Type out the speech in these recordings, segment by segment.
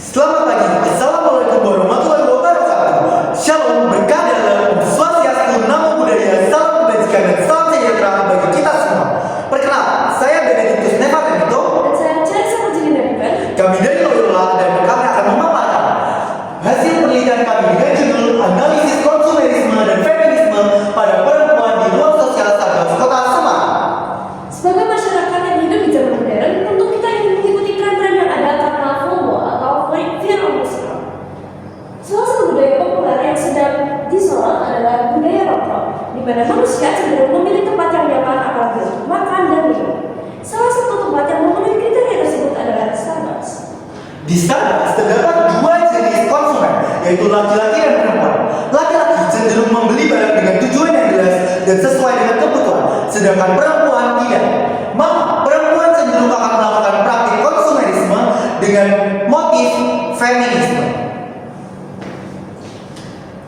Selamat pagi, Assalamualaikum warahmatullahi wabarakatuh. Shalom, berkah dalam Swastiastu, Namo Buddhaya, salam kebajikan dan salam sejahtera bagi kita semua. Perkenalkan, saya Benedictus Neva Benito. Dan saya Cari Sapujini Naripan. Kami dari Loyola dan kami akan memaparkan hasil penelitian kami dengan judul Analisis Konsumerisme dan Feminisme pada Perempuan di Ruang Sosial Starbucks Kota Semarang. Sebagai masyarakat yang hidup di zaman modern, tentu kita ingin mengikuti tren-tren yang ada karena FOMO atau Fear of Missing Out. Salah satu budaya populer yang sedang disorot adalah budaya nongkrong, di mana manusia cenderung memilih tempat yang nyaman apalagi untuk makan dan minum. Salah satu tempat yang memenuhi kriteria tersebut adalah Starbucks. Di Starbucks terdapat dua jenis konsumen, yaitu laki-laki dan perempuan. Laki-laki cenderung membeli barang dengan tujuan yang jelas dan sesuai dengan kebutuhan, sedangkan perempuan tidak. Maka perempuan cenderung akan melakukan praktik konsumerisme dengan motif feminisme.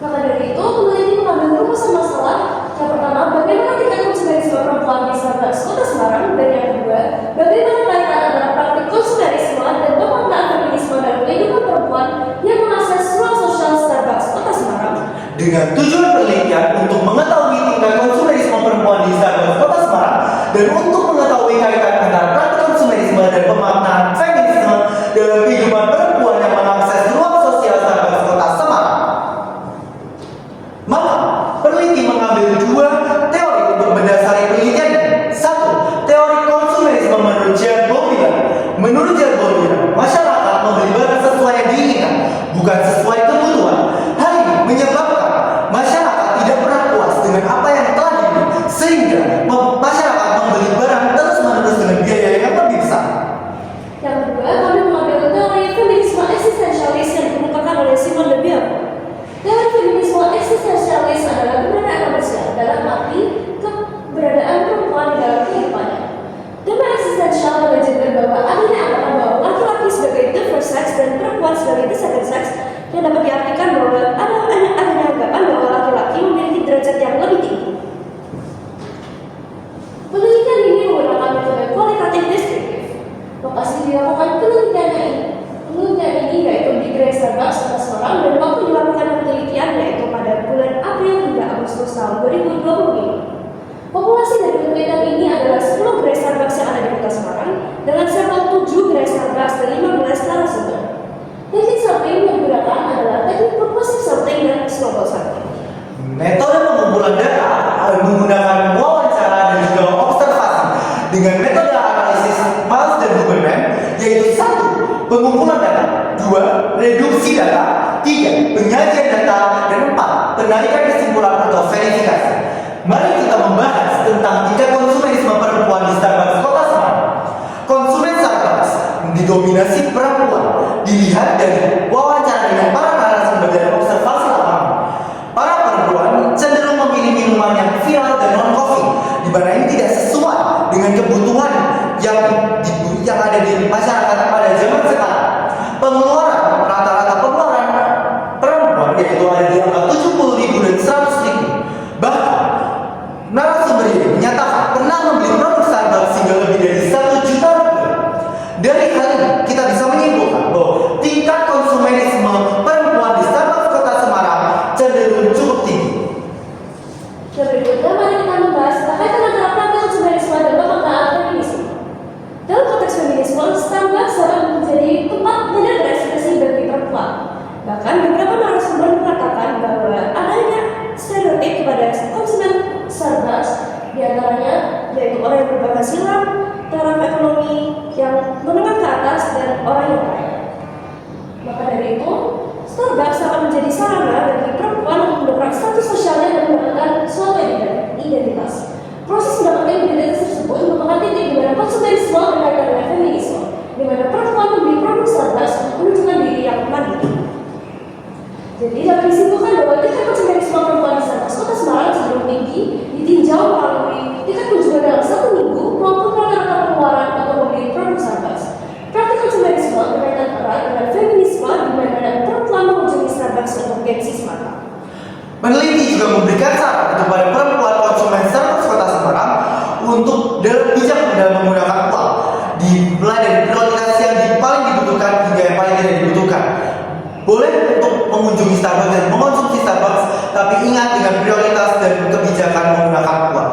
Maka dari itu, peneliti mengambil rumusan masalah. Yang pertama, bagaimana tingkat konsumerisme perempuan di Starbucks Kota Semarang, dan yang kedua, bagaimana kaitan antara praktik konsumerisme dan pemaknaan feminisme dalam kehidupan perempuan yang mengakses ruang sosial Starbucks Kota Semarang. Dengan tujuan penelitian untuk mengetahui tingkat konsumerisme perempuan di Starbucks Kota Semarang dan untuk mengetahui kaitan antara praktik konsumerisme dan pemaknaan feminisme dalam kehidupan perempuan yang mengakses ruang sosial Starbucks Kota Semarang. Maka, peneliti mengambil dua teori untuk mendasari penelitiannya. Satu, teori konsumerisme menurut Jan Bouvier. Menurut Jan Bouvier, masyarakat membeli barang sesuai yang diinginkan, bukan sesuai kebutuhan. Hal ini menyebabkan masyarakat tidak pernah puas dengan apa yang telah dibeli, sehingga masyarakat membeli barang terus-menerus dengan biaya yang lebih besar. Yang kedua, kami mengambil teori feminisme eksistensialis yang dikemukakan oleh Simone de Beauvoir. Teori feminisme eksistensialis adalah keberadaan manusia dalam arti keberadaan perempuan di dalam kehidupannya. Tema eksistensial mengajarkan bahwa adanya anggapan bahwa laki-laki sebagai the first sex dan perempuan sebagai the second sex, yang dapat diartikan bahwa adanya anggapan bahwa laki-laki memiliki derajat yang lebih tinggi. Penelitian ini menggunakan metode kualitatif deskriptif. Lokasi dilakukan penelitian ini yaitu di Gerai Starbucks Kota Semarang, dan waktu dilakukan penelitian yaitu pada bulan April hingga Agustus tahun 2020. Populasi dari penelitian ini adalah 10 Gerai Starbucks yang ada di Kota Semarang dengan sampel 7 Gerai Starbucks dan 15 narasumber. Teknik sampling yang digunakan adalah teknik propulsive sampling dan snowball sampling. Metode pengumpulan data menggunakan wawancara dan juga observasi dengan metode analisis Miles dan Huberman, yaitu 1. Pengumpulan data, 2. Reduksi data, 3. Penyajian data, dan 4. Penarikan kesimpulan atau verifikasi. Mari kita membahas tentang tingkat konsumerisme perempuan di Starbucks Kota Semarang. Konsumen Starbucks didominasi perempuan, dilihat dari wawancara dengan para narasumber dan observasi lapangan. Para perempuan cenderung memilih minuman yang viral dan non-coffee, di mana ini tidak sesuai dengan kebutuhan yang ada di masyarakat pada zaman sekarang. Rata-rata pengeluaran perempuan yaitu ada di angka 70.000 dan 100.000. Bahkan narasumber ini menyatakan pernah membeli produk Starbucks hingga lebih dari 1 juta rupiah. Dari hal ini kita bisa menyimpulkan bahwa tingkat konsumerisme perempuan di Starbucks Kota Semarang cenderung cukup tinggi. Dan berikutnya mari kita membahas kaitan antara praktik konsumerisme dan pemaknaan feminisme. Dalam konteks feminisme, Starbucks dapat menjadi tempat belajar berekspresi bagi perempuan. Bahkan beberapa narasumber mengatakan bahwa adanya stereotip kepada konsumen Starbucks, diantaranya yaitu orang yang berpenghasilan, taraf ekonomi yang menengah ke atas, dan orang yang kaya. Maka dari itu, Starbucks akan menjadi sarana bagi perempuan untuk mendongkrak status sosialnya dan mendapatkan suatu identitas. Proses mendapatkan identitas tersebut merupakan titik di mana konsumerisme berkaitan dengan feminisme, di mana perempuan membeli produk Starbucks untuk menunjukkan diri yang mandiri. Jadi dapat disimpulkan bahwa tingkat konsumerisme perempuan di Starbucks Kota Semarang cenderung tinggi, ditinjau melalui tingkat kunjungan dalam 1 minggu maupun rata-rata pengeluaran atau membeli produk Starbucks. Praktik konsumerisme berkaitan erat dengan feminisme, di mana perempuan mengunjungi Starbucks untuk gengsi semata. Peneliti juga memberikan saran kepada perempuan konsumen Starbucks Kota Semarang untuk bijak dalam menggunakan uang, dimulai dari prioritas yang paling dibutuhkan hingga yang paling tidak dibutuhkan. mengunjungi Starbucks dan mengonsumsi Starbucks, tapi ingat dengan prioritas dan kebijakan menggunakan uang.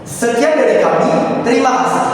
Sekian dari kami, terima kasih.